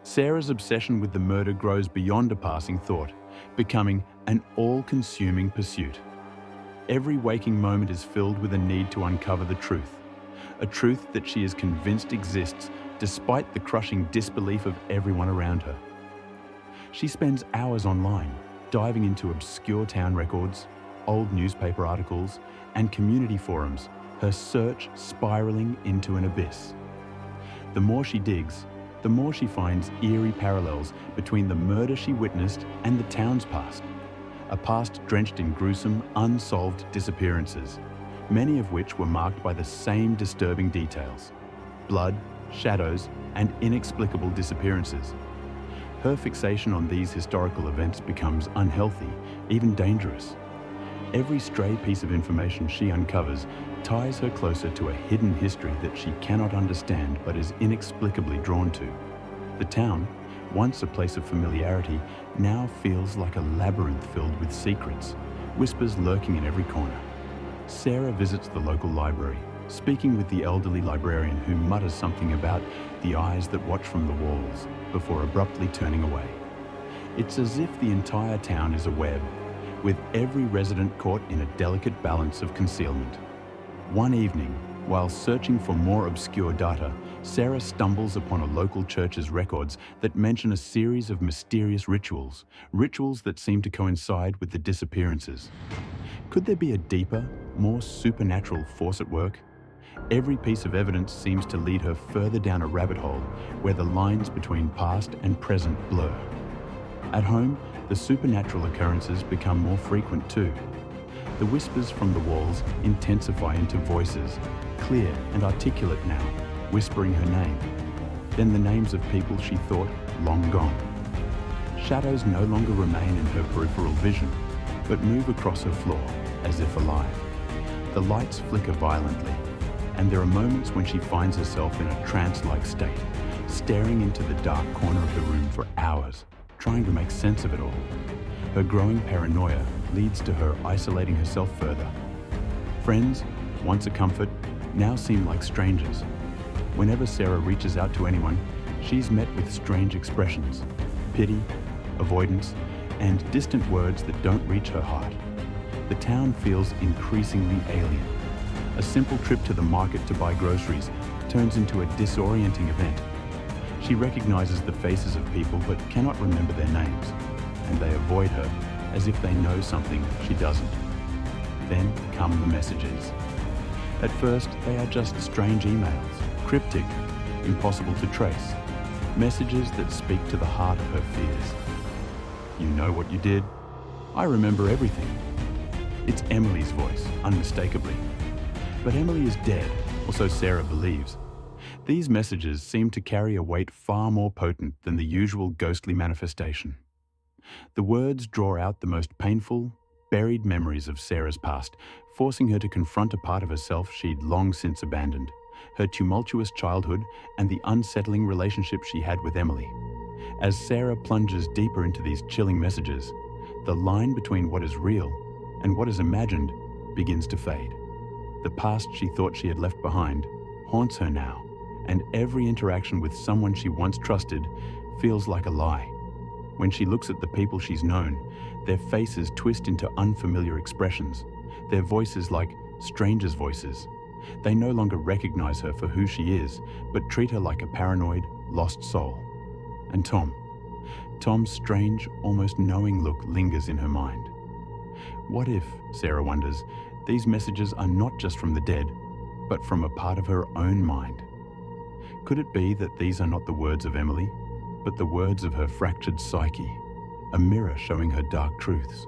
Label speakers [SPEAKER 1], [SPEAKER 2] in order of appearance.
[SPEAKER 1] Sarah's obsession with the murder grows beyond a passing thought, becoming an all-consuming pursuit. Every waking moment is filled with a need to uncover the truth, a truth that she is convinced exists despite the crushing disbelief of everyone around her. She spends hours online, diving into obscure town records, old newspaper articles, and community forums, her search spiraling into an abyss. The more she digs, the more she finds eerie parallels between the murder she witnessed and the town's past. A past drenched in gruesome, unsolved disappearances, many of which were marked by the same disturbing details: blood, shadows, and inexplicable disappearances. Her fixation on these historical events becomes unhealthy, even dangerous. Every stray piece of information she uncovers ties her closer to a hidden history that she cannot understand but is inexplicably drawn to. The town, once a place of familiarity, now feels like a labyrinth filled with secrets, whispers lurking in every corner. Sarah visits the local library, speaking with the elderly librarian who mutters something about the eyes that watch from the walls before abruptly turning away. It's as if the entire town is a web, with every resident caught in a delicate balance of concealment. One evening, while searching for more obscure data, Sarah stumbles upon a local church's records that mention a series of mysterious rituals that seem to coincide with the disappearances. Could there be a deeper, more supernatural force at work? Every piece of evidence seems to lead her further down a rabbit hole where the lines between past and present blur. At home, the supernatural occurrences become more frequent too. The whispers from the walls intensify into voices, clear and articulate now, whispering her name, then the names of people she thought long gone. Shadows no longer remain in her peripheral vision, but move across her floor as if alive. The lights flicker violently, and there are moments when she finds herself in a trance-like state, staring into the dark corner of the room for hours, trying to make sense of it all. Her growing paranoia leads to her isolating herself further. Friends, once a comfort, now seem like strangers. Whenever Sarah reaches out to anyone, she's met with strange expressions: pity, avoidance, and distant words that don't reach her heart. The town feels increasingly alien. A simple trip to the market to buy groceries turns into a disorienting event. She recognizes the faces of people but cannot remember their names, and they avoid her as if they know something she doesn't. Then come the messages. At first, they are just strange emails, cryptic, impossible to trace, messages that speak to the heart of her fears. "You know what you did? I remember everything." It's Emily's voice, unmistakably. But Emily is dead, or so Sarah believes. These messages seem to carry a weight far more potent than the usual ghostly manifestation. The words draw out the most painful, buried memories of Sarah's past, forcing her to confront a part of herself she'd long since abandoned, her tumultuous childhood and the unsettling relationship she had with Emily. As Sarah plunges deeper into these chilling messages, the line between what is real and what is imagined begins to fade. The past she thought she had left behind haunts her now, and every interaction with someone she once trusted feels like a lie. When she looks at the people she's known, their faces twist into unfamiliar expressions, their voices like strangers' voices. They no longer recognize her for who she is, but treat her like a paranoid, lost soul. And Tom's strange, almost knowing look lingers in her mind. What if, Sarah wonders, these messages are not just from the dead, but from a part of her own mind? Could it be that these are not the words of Emily, but the words of her fractured psyche, a mirror showing her dark truths?